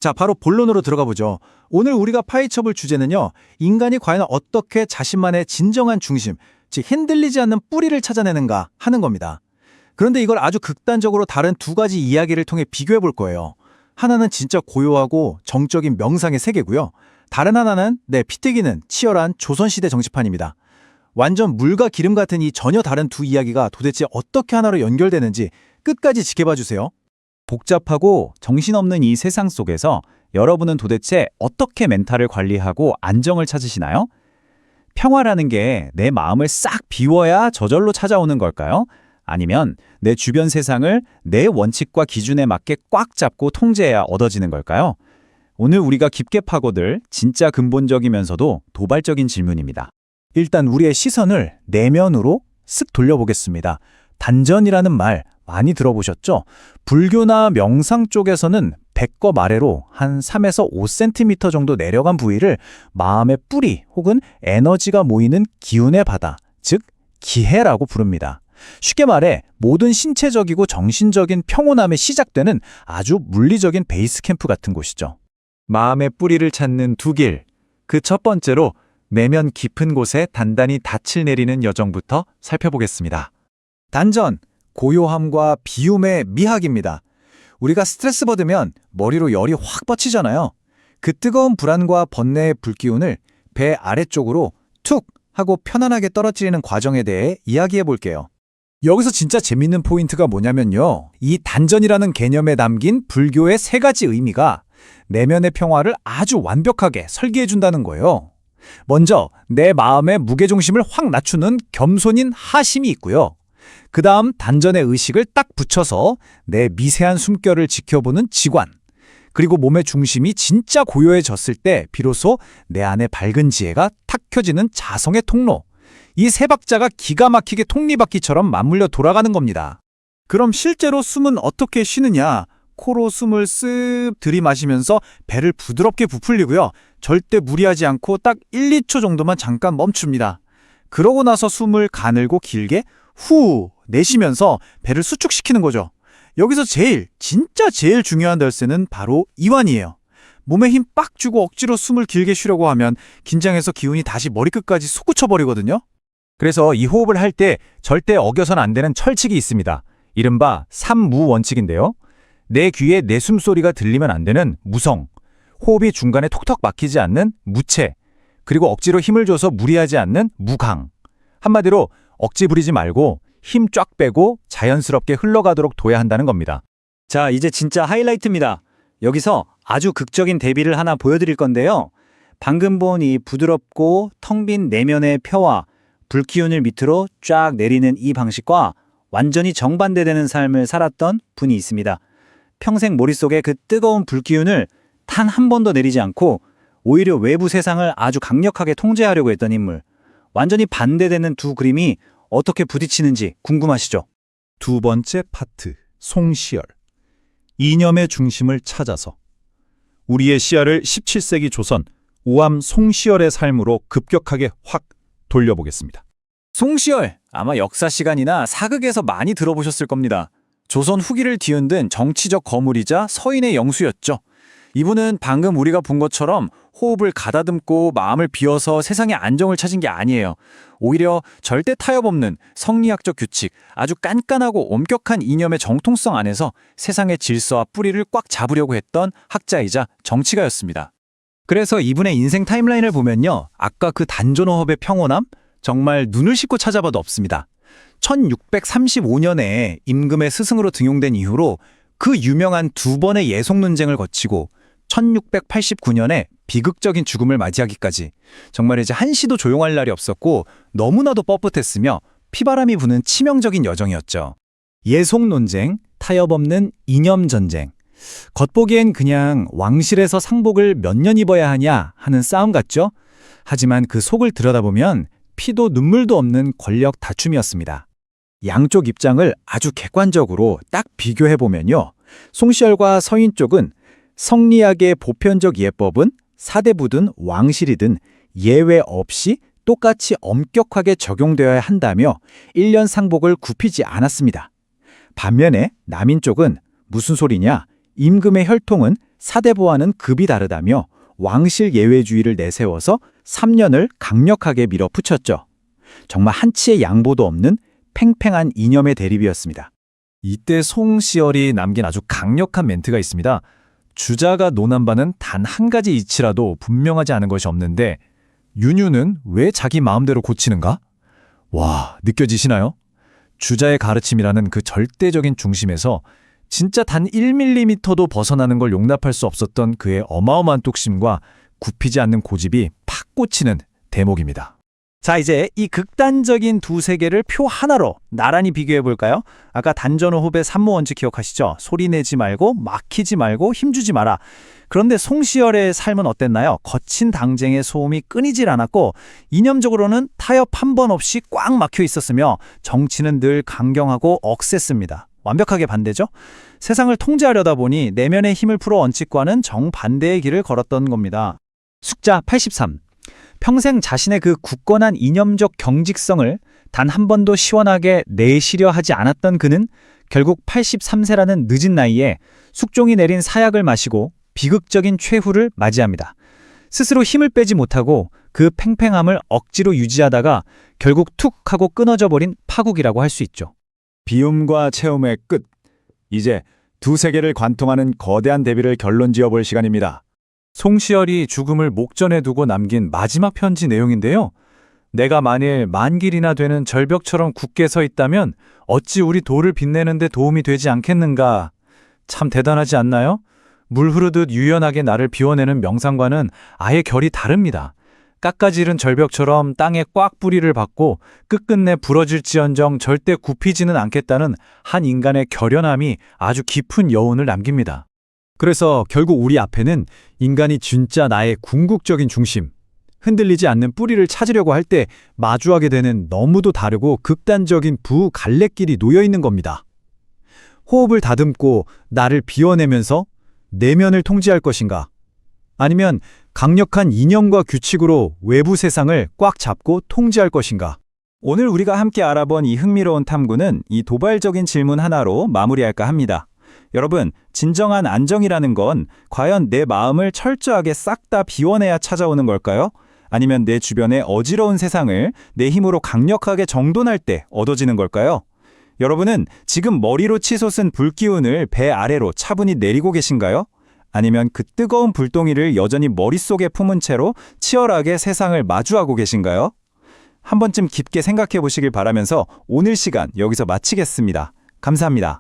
자, 바로 본론으로 들어가 보죠. 오늘 우리가 파헤쳐볼 주제는요, 인간이 과연 어떻게 자신만의 진정한 중심, 즉 흔들리지 않는 뿌리를 찾아내는가 하는 겁니다. 그런데 이걸 아주 극단적으로 다른 두 가지 이야기를 통해 비교해 볼 거예요. 하나는 진짜 고요하고 정적인 명상의 세계고요. 다른 하나는 피 튀기는 치열한 조선시대 정치판입니다. 완전 물과 기름 같은 이 전혀 다른 두 이야기가 도대체 어떻게 하나로 연결되는지 끝까지 지켜봐 주세요. 복잡하고 정신없는 이 세상 속에서 여러분은 도대체 어떻게 멘탈을 관리하고 안정을 찾으시나요? 평화라는 게 내 마음을 싹 비워야 저절로 찾아오는 걸까요? 아니면 내 주변 세상을 내 원칙과 기준에 맞게 꽉 잡고 통제해야 얻어지는 걸까요? 오늘 우리가 깊게 파고들 진짜 근본적이면서도 도발적인 질문입니다. 일단 우리의 시선을 내면으로 쓱 돌려보겠습니다. 단전이라는 말 많이 들어보셨죠? 불교나 명상 쪽에서는 배꼽 아래로 한 3에서 5cm 정도 내려간 부위를 마음의 뿌리 혹은 에너지가 모이는 기운의 바다, 즉 기해라고 부릅니다. 쉽게 말해 모든 신체적이고 정신적인 평온함에 시작되는 아주 물리적인 베이스 캠프 같은 곳이죠. 마음의 뿌리를 찾는 두 길. 그 첫 번째로 내면 깊은 곳에 단단히 닻을 내리는 여정부터 살펴보겠습니다. 단전, 고요함과 비움의 미학입니다. 우리가 스트레스 받으면 머리로 열이 확 뻗치잖아요. 그 뜨거운 불안과 번뇌의 불기운을 배 아래쪽으로 툭 하고 편안하게 떨어뜨리는 과정에 대해 이야기해 볼게요. 여기서 진짜 재밌는 포인트가 뭐냐면요. 이 단전이라는 개념에 담긴 불교의 세 가지 의미가 내면의 평화를 아주 완벽하게 설계해 준다는 거예요. 먼저 내 마음의 무게중심을 확 낮추는 겸손인 하심이 있고요. 그 다음 단전의 의식을 딱 붙여서 내 미세한 숨결을 지켜보는 지관, 그리고 몸의 중심이 진짜 고요해졌을 때 비로소 내 안에 밝은 지혜가 탁 켜지는 자성의 통로. 이 세 박자가 기가 막히게 톱니바퀴처럼 맞물려 돌아가는 겁니다. 그럼 실제로 숨은 어떻게 쉬느냐? 코로 숨을 쓱 들이마시면서 배를 부드럽게 부풀리고요. 절대 무리하지 않고 딱 1, 2초 정도만 잠깐 멈춥니다. 그러고 나서 숨을 가늘고 길게 후 내쉬면서 배를 수축시키는 거죠. 여기서 진짜 제일 중요한 열쇠는 바로 이완이에요. 몸에 힘 빡 주고 억지로 숨을 길게 쉬려고 하면 긴장해서 기운이 다시 머리끝까지 솟구쳐버리거든요. 그래서 이 호흡을 할 때 절대 어겨선 안 되는 철칙이 있습니다. 이른바 삼무 원칙인데요. 내 귀에 내 숨소리가 들리면 안 되는 무성, 호흡이 중간에 톡톡 막히지 않는 무체, 그리고 억지로 힘을 줘서 무리하지 않는 무강. 한마디로 억지 부리지 말고 힘 쫙 빼고 자연스럽게 흘러가도록 둬야 한다는 겁니다. 자, 이제 진짜 하이라이트입니다. 여기서 아주 극적인 대비를 하나 보여드릴 건데요. 방금 본 이 부드럽고 텅 빈 내면의 펴와 불기운을 밑으로 쫙 내리는 이 방식과 완전히 정반대되는 삶을 살았던 분이 있습니다. 평생 머릿속에 그 뜨거운 불기운을 단 한 번도 내리지 않고 오히려 외부 세상을 아주 강력하게 통제하려고 했던 인물. 완전히 반대되는 두 그림이 어떻게 부딪히는지 궁금하시죠? 두 번째 파트, 송시열. 이념의 중심을 찾아서. 우리의 시야를 17세기 조선 오암 송시열의 삶으로 급격하게 확 돌려보겠습니다. 송시열, 아마 역사 시간이나 사극에서 많이 들어보셨을 겁니다. 조선 후기를 뒤흔든 정치적 거물이자 서인의 영수였죠. 이분은 방금 우리가 본 것처럼 호흡을 가다듬고 마음을 비워서 세상의 안정을 찾은 게 아니에요. 오히려 절대 타협 없는 성리학적 규칙, 아주 깐깐하고 엄격한 이념의 정통성 안에서 세상의 질서와 뿌리를 꽉 잡으려고 했던 학자이자 정치가였습니다. 그래서 이분의 인생 타임라인을 보면요. 아까 그 단전호흡의 평온함? 정말 눈을 씻고 찾아봐도 없습니다. 1635년에 임금의 스승으로 등용된 이후로 그 유명한 두 번의 예속 논쟁을 거치고 1689년에 비극적인 죽음을 맞이하기까지 정말 이제 한시도 조용할 날이 없었고 너무나도 뻣뻣했으며 피바람이 부는 치명적인 여정이었죠. 예속 논쟁, 타협 없는 이념 전쟁. 겉보기엔 그냥 왕실에서 상복을 몇 년 입어야 하냐 하는 싸움 같죠? 하지만 그 속을 들여다보면 피도 눈물도 없는 권력 다툼이었습니다. 양쪽 입장을 아주 객관적으로 딱 비교해보면요. 송시열과 서인 쪽은 성리학의 보편적 예법은 사대부든 왕실이든 예외 없이 똑같이 엄격하게 적용되어야 한다며 1년 상복을 굽히지 않았습니다. 반면에 남인 쪽은 무슨 소리냐? 임금의 혈통은 사대보와는 급이 다르다며 왕실 예외주의를 내세워서 3년을 강력하게 밀어붙였죠. 정말 한치의 양보도 없는 팽팽한 이념의 대립이었습니다. 이때 송시열이 남긴 아주 강력한 멘트가 있습니다. 주자가 논한 바는 단 한 가지 이치라도 분명하지 않은 것이 없는데 윤유는 왜 자기 마음대로 고치는가? 와, 느껴지시나요? 주자의 가르침이라는 그 절대적인 중심에서 진짜 단 1mm도 벗어나는 걸 용납할 수 없었던 그의 어마어마한 뚝심과 굽히지 않는 고집이 팍 꽂히는 대목입니다. 자, 이제 이 극단적인 두 세계를 표 하나로 나란히 비교해 볼까요? 아까 단전호 후배 산모 원칙 기억하시죠? 소리 내지 말고 막히지 말고 힘주지 마라. 그런데 송시열의 삶은 어땠나요? 거친 당쟁의 소음이 끊이질 않았고 이념적으로는 타협 한 번 없이 꽉 막혀 있었으며 정치는 늘 강경하고 억셌습니다. 완벽하게 반대죠? 세상을 통제하려다 보니 내면의 힘을 풀어 원칙과는 정반대의 길을 걸었던 겁니다. 숫자 83. 평생 자신의 그 굳건한 이념적 경직성을 단 한 번도 시원하게 내쉬려 하지 않았던 그는 결국 83세라는 늦은 나이에 숙종이 내린 사약을 마시고 비극적인 최후를 맞이합니다. 스스로 힘을 빼지 못하고 그 팽팽함을 억지로 유지하다가 결국 툭 하고 끊어져 버린 파국이라고 할 수 있죠. 비움과 체험의 끝. 이제 두 세계를 관통하는 거대한 대비를 결론 지어볼 시간입니다. 송시열이 죽음을 목전에 두고 남긴 마지막 편지 내용인데요. 내가 만일 만길이나 되는 절벽처럼 굳게 서 있다면 어찌 우리 도를 빛내는 데 도움이 되지 않겠는가. 참 대단하지 않나요? 물 흐르듯 유연하게 나를 비워내는 명상과는 아예 결이 다릅니다. 깎아지른 절벽처럼 땅에 꽉 뿌리를 박고 끝끝내 부러질지언정 절대 굽히지는 않겠다는 한 인간의 결연함이 아주 깊은 여운을 남깁니다. 그래서 결국 우리 앞에는 인간이 진짜 나의 궁극적인 중심, 흔들리지 않는 뿌리를 찾으려고 할 때 마주하게 되는 너무도 다르고 극단적인 갈래길이 놓여 있는 겁니다. 호흡을 다듬고 나를 비워내면서 내면을 통제할 것인가? 아니면 강력한 이념과 규칙으로 외부 세상을 꽉 잡고 통제할 것인가? 오늘 우리가 함께 알아본 이 흥미로운 탐구는 이 도발적인 질문 하나로 마무리할까 합니다. 여러분, 진정한 안정이라는 건 과연 내 마음을 철저하게 싹 다 비워내야 찾아오는 걸까요? 아니면 내 주변의 어지러운 세상을 내 힘으로 강력하게 정돈할 때 얻어지는 걸까요? 여러분은 지금 머리로 치솟은 불기운을 배 아래로 차분히 내리고 계신가요? 아니면 그 뜨거운 불덩이를 여전히 머릿속에 품은 채로 치열하게 세상을 마주하고 계신가요? 한 번쯤 깊게 생각해 보시길 바라면서 오늘 시간 여기서 마치겠습니다. 감사합니다.